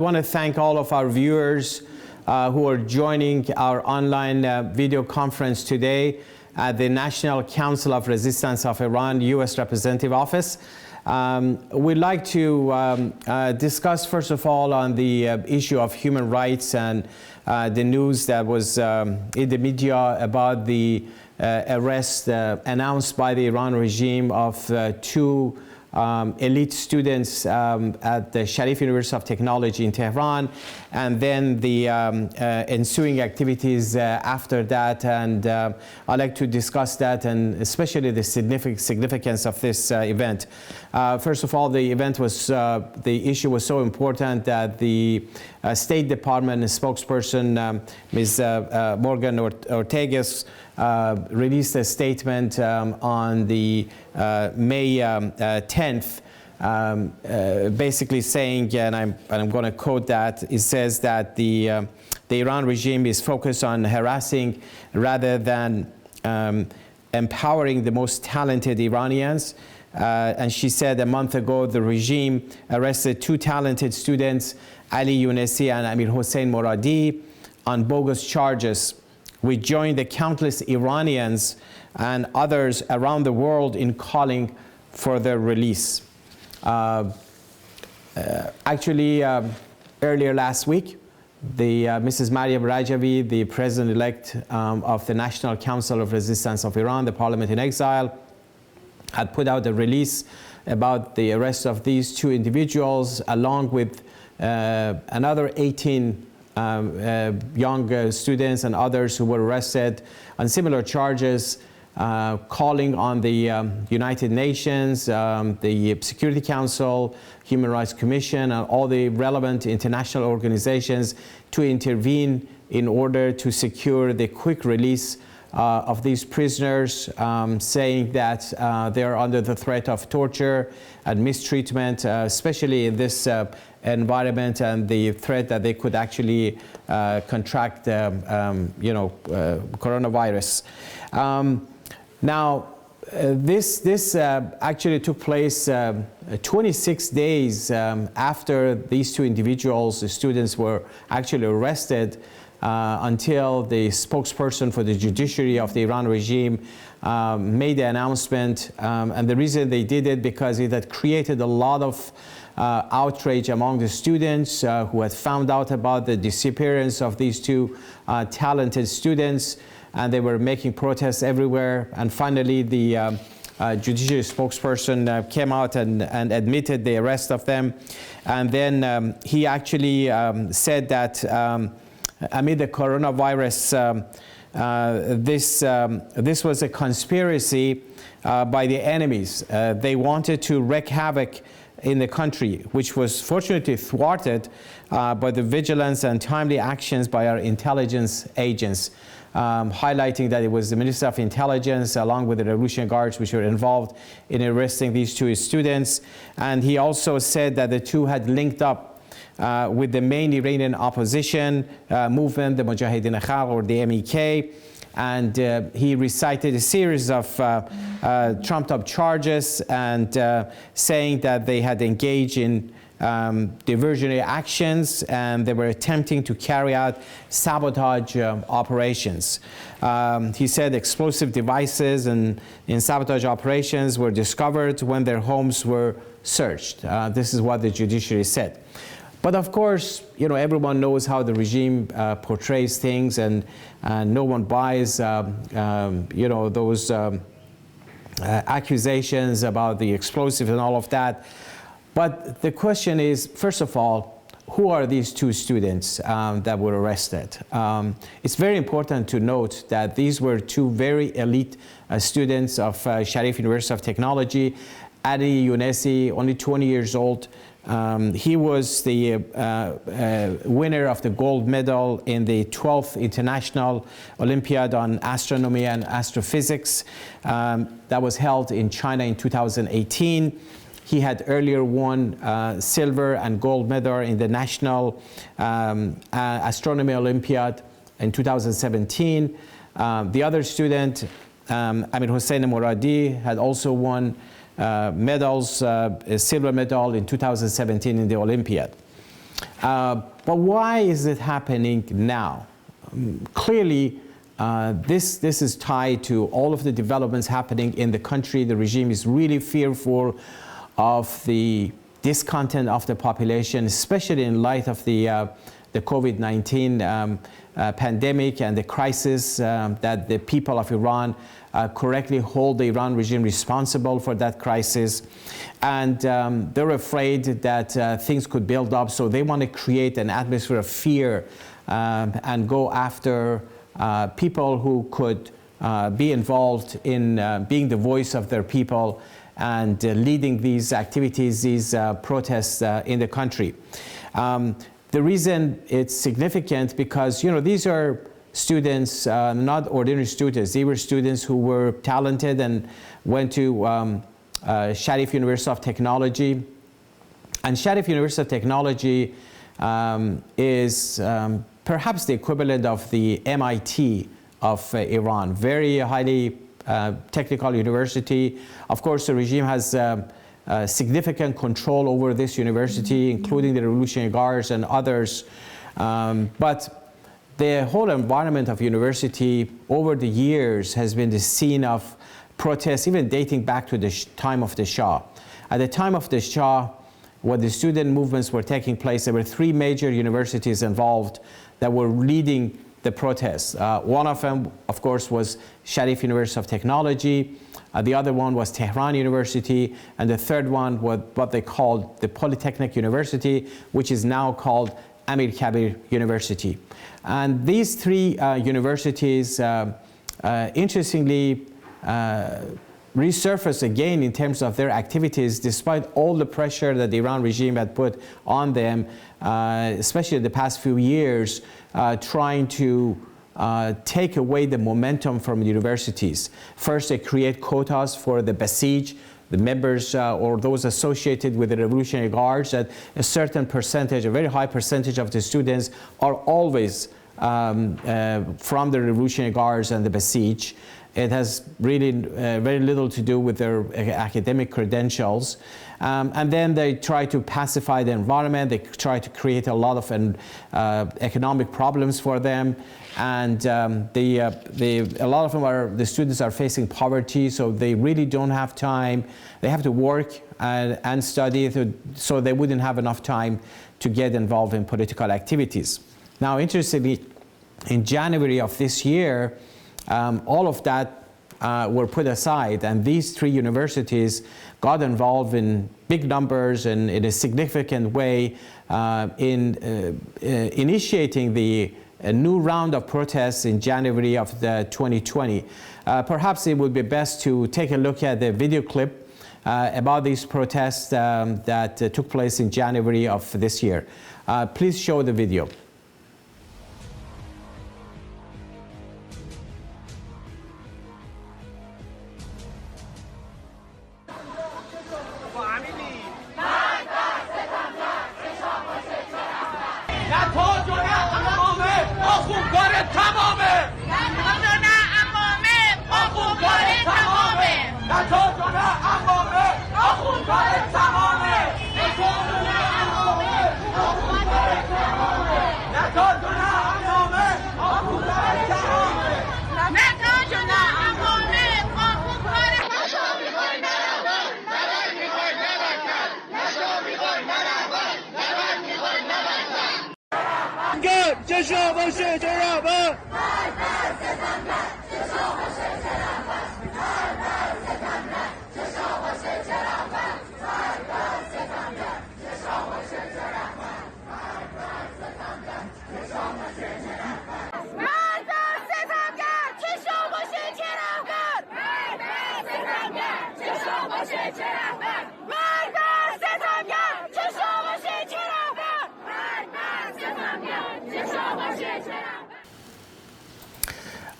I want to thank all of our viewers who are joining our online video conference today at the National Council of Resistance of Iran U.S. Representative Office. We'd like to discuss, first of all, on the issue of human rights and the news that was in the media about the arrest announced by the Iran regime of two elite students at the Sharif University of Technology in Tehran, and then the ensuing activities after that. And I'd like to discuss that, and especially the significance of this event. First of all, the event was, the issue was so important that the State Department spokesperson, Ms. Morgan Ortagus, released a statement on the May 10th, basically saying, and I'm going to quote that, it says that the Iran regime is focused on harassing rather than empowering the most talented Iranians. And she said a month ago the regime arrested two talented students, Ali Younesi and Amir Hossein Moradi, on bogus charges. We join the countless Iranians and others around the world in calling for their release. Actually, earlier last week, Mrs. Maryam Rajavi, the president-elect of the National Council of Resistance of Iran, the parliament in exile, had put out a release about the arrest of these two individuals, along with another 18 young students and others who were arrested on similar charges, calling on the United Nations, the Security Council, Human Rights Commission, and all the relevant international organizations to intervene in order to secure the quick release of these prisoners, saying that they are under the threat of torture and mistreatment, especially in this environment, and the threat that they could actually contract, coronavirus. Now, this actually took place 26 days after these two individuals, the students, were actually arrested, until the spokesperson for the judiciary of the Iran regime made the announcement. And the reason they did it, because it had created a lot of outrage among the students who had found out about the disappearance of these two talented students, and they were making protests everywhere. And finally, the judiciary spokesperson came out and admitted the arrest of them. And then he actually said that amid the coronavirus, this was a conspiracy by the enemies. They wanted to wreak havoc in the country, which was fortunately thwarted by the vigilance and timely actions by our intelligence agents, highlighting that it was the Minister of Intelligence along with the Revolutionary Guards which were involved in arresting these two students. And he also said that the two had linked up with the main Iranian opposition movement, the Mujahideen Khalq, or the MEK, and he recited a series of trumped-up charges and saying that they had engaged in diversionary actions, and they were attempting to carry out sabotage operations. He said explosive devices in sabotage operations were discovered when their homes were searched. This is what the judiciary said. But of course, everyone knows how the regime portrays things, and no one buys, those accusations about the explosives and all of that. But the question is, first of all, who are these two students that were arrested? It's very important to note that these were two very elite students of Sharif University of Technology. Ali Younesi, only 20 years old. He was the winner of the gold medal in the 12th International Olympiad on Astronomy and Astrophysics that was held in China in 2018. He had earlier won silver and gold medal in the National Astronomy Olympiad in 2017. The other student, Amir Hossein Moradi, had also won medals, a silver medal in 2017 in the Olympiad. But why is it happening now? Clearly, this is tied to all of the developments happening in the country. The regime is really fearful of the discontent of the population, especially in light of the COVID-19 pandemic and the crisis that the people of Iran correctly hold the Iran regime responsible for that crisis. And they're afraid that things could build up, so they want to create an atmosphere of fear and go after people who could be involved in being the voice of their people and leading these activities, these protests in the country. The reason it's significant because, you know, these are students, not ordinary students. They were students who were talented and went to Sharif University of Technology. And Sharif University of Technology is perhaps the equivalent of the MIT of Iran. Very highly technical university. Of course, the regime has significant control over this university, including the Revolutionary Guards and others. But the whole environment of university over the years has been the scene of protests, even dating back to the time of the Shah. At the time of the Shah, when the student movements were taking place, there were three major universities involved that were leading the protests. One of them, of course, was Sharif University of Technology. The other one was Tehran University. And the third one was what they called the Polytechnic University, which is now called Amirkabir University. And these three universities, interestingly, resurfaced again in terms of their activities, despite all the pressure that the Iran regime had put on them, especially in the past few years, trying to take away the momentum from universities. First, they create quotas for the Bassiji, the members or those associated with the Revolutionary Guards, that a certain percentage, a very high percentage of the students are always from the Revolutionary Guards and the Bassiji. It has really very little to do with their academic credentials. And then they try to pacify the environment. They try to create a lot of economic problems for them. And a lot of them the students are facing poverty, so they really don't have time. They have to work and study, so they wouldn't have enough time to get involved in political activities. Now, interestingly, in January of this year, all of that were put aside, and these three universities got involved in big numbers and in a significant way in initiating a new round of protests in January of 2020. Perhaps it would be best to take a look at the video clip about these protests that took place in January of this year. Please show the video.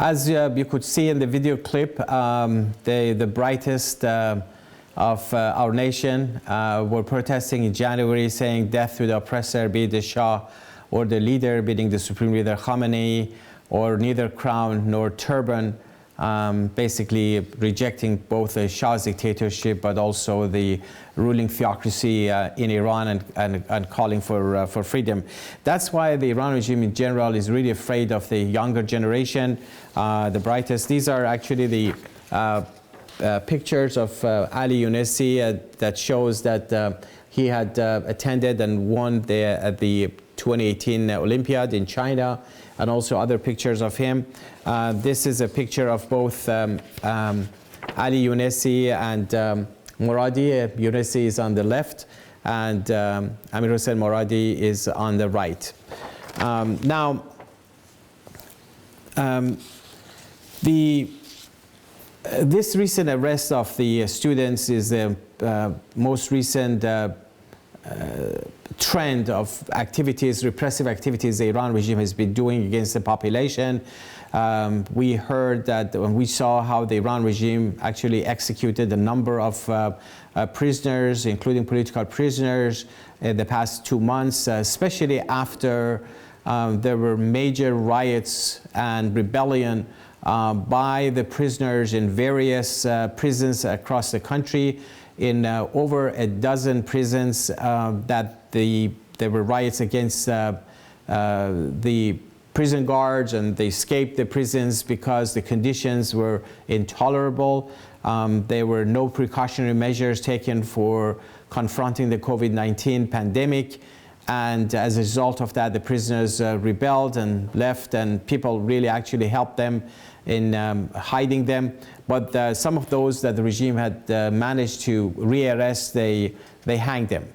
As you could see in the video clip, the brightest of our nation were protesting in January, saying death to the oppressor, be it the Shah or the leader, being the Supreme Leader Khamenei, or neither crown nor turban basically rejecting both the Shah's dictatorship but also the ruling theocracy in Iran and calling for freedom. That's why the Iran regime in general is really afraid of the younger generation, the brightest. These are actually the pictures of Ali Younesi that shows that he had attended and won at the 2018 Olympiad in China, and also other pictures of him. This is a picture of both Ali Younesi and Moradi. Younesi is on the left, and Amir Hossein Moradi is on the right. This recent arrest of the students is the most recent trend of activities, repressive activities the Iran regime has been doing against the population. We heard that when we saw how the Iran regime actually executed a number of prisoners, including political prisoners, in the past 2 months, especially after there were major riots and rebellion by the prisoners in various prisons across the country. In over a dozen prisons there were riots against the prison guards, and they escaped the prisons because the conditions were intolerable. There were no precautionary measures taken for confronting the COVID-19 pandemic. And as a result of that, the prisoners rebelled and left, and people really actually helped them in hiding them. But some of those that the regime had managed to re-arrest, they hanged them.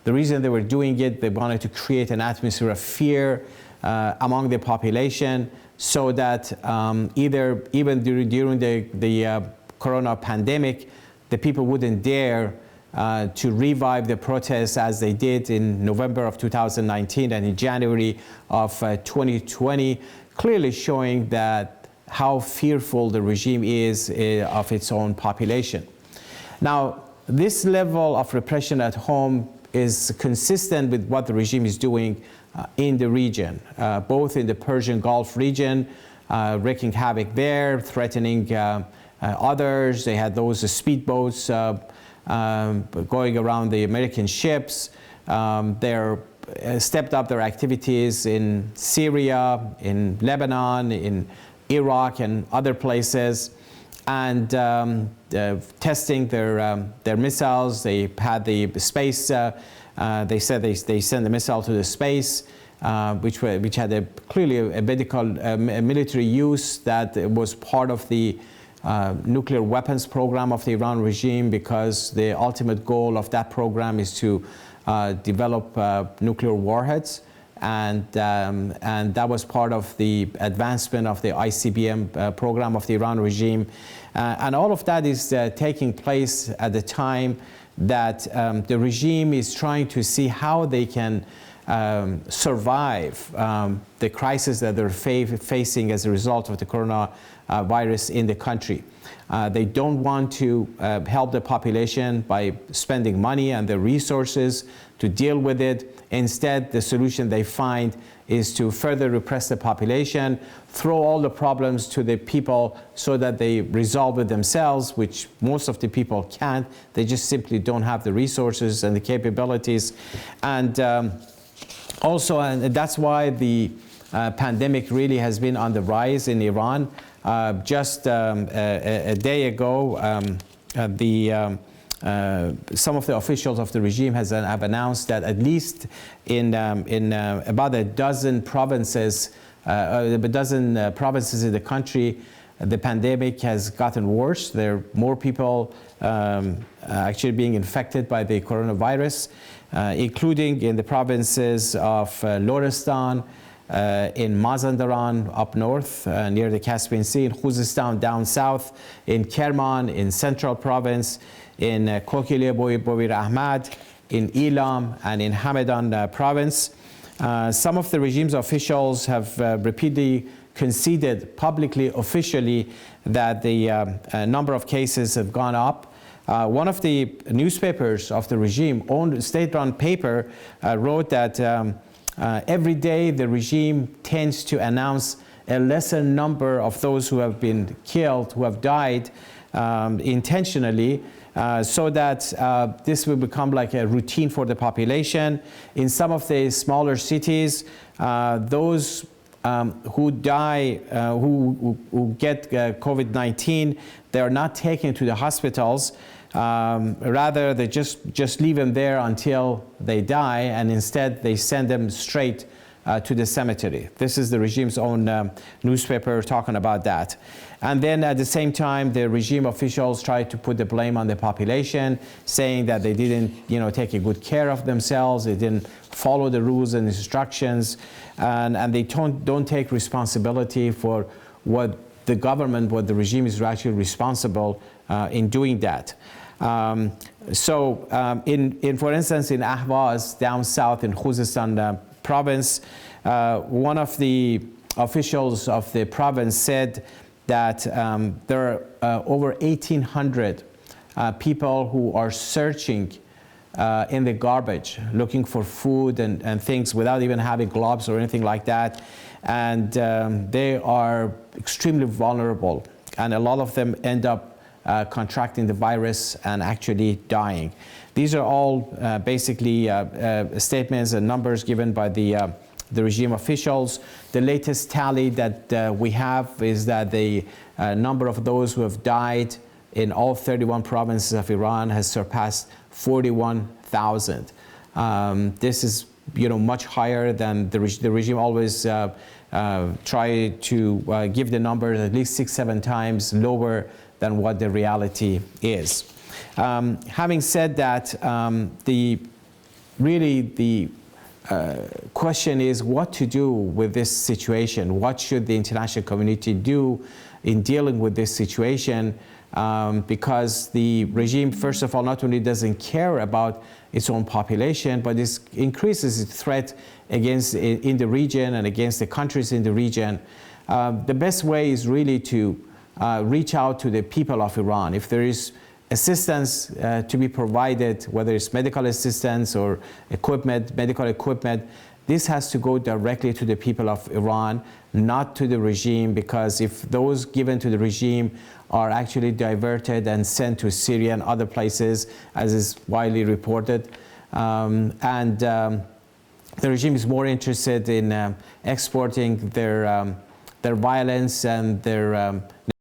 The reason they were doing it, they wanted to create an atmosphere of fear among the population, so that even during the corona pandemic, the people wouldn't dare to revive the protests as they did in November of 2019 and in January of 2020, clearly showing that how fearful the regime is of its own population. Now, this level of repression at home is consistent with what the regime is doing in the region, both in the Persian Gulf region, wreaking havoc there, threatening others. They had those speedboats going around the American ships. They stepped up their activities in Syria, in Lebanon, in Iraq, and other places, and testing their missiles. They had the space. They said they sent the missile to the space, which had clearly a military use that was part of the nuclear weapons program of the Iran regime, because the ultimate goal of that program is to develop nuclear warheads. And that was part of the advancement of the ICBM program of the Iran regime. And all of that is taking place at the time that the regime is trying to see how they can survive the crisis that they're facing as a result of the coronavirus in the country. They don't want to help the population by spending money and their resources to deal with it. Instead, the solution they find is to further repress the population, throw all the problems to the people so that they resolve it themselves, which most of the people can't. They just simply don't have the resources and the capabilities. And that's why the pandemic really has been on the rise in Iran. Just a day ago, some of the officials of the regime have announced that at least in about a dozen provinces in the country, the pandemic has gotten worse. There are more people actually being infected by the coronavirus, including in the provinces of Lorestan, in Mazandaran up north near the Caspian Sea, in Khuzestan down south, in Kerman in Central Province, in Kokile Bovir Ahmad, in Elam, and in Hamadan Province. Some of the regime's officials have repeatedly conceded publicly, officially, that the number of cases have gone up. One of the newspapers of the regime, owned state-run paper, wrote that every day the regime tends to announce a lesser number of those who have been killed, who have died intentionally, so that this will become like a routine for the population. In some of the smaller cities, those who die, who get COVID-19, they are not taken to the hospitals. Rather, they just leave them there until they die, and instead they send them straight to the cemetery. This is the regime's own newspaper talking about that. And then at the same time, the regime officials try to put the blame on the population, saying that they didn't, take a good care of themselves, they didn't follow the rules and instructions, and they don't take responsibility for what the government, what the regime is actually responsible in doing that. For instance, in Ahvaz, down south in Khuzestan province, one of the officials of the province said that there are over 1,800 people who are searching in the garbage, looking for food and things without even having gloves or anything like that. And they are extremely vulnerable, and a lot of them end up contracting the virus and actually dying. These are all basically statements and numbers given by the regime officials. The latest tally that we have is that the number of those who have died in all 31 provinces of Iran has surpassed 41,000. This is much higher than the regime always try to give the numbers at least 6-7 times lower than what the reality is. Having said that, the question is what to do with this situation. What should the international community do in dealing with this situation? Because the regime, first of all, not only doesn't care about its own population, but it increases its threat against in the region and against the countries in the region. The best way is really to reach out to the people of Iran. If there is assistance to be provided, whether it's medical assistance or equipment, medical equipment, this has to go directly to the people of Iran, not to the regime, because if those given to the regime are actually diverted and sent to Syria and other places, as is widely reported, the regime is more interested in exporting their violence and their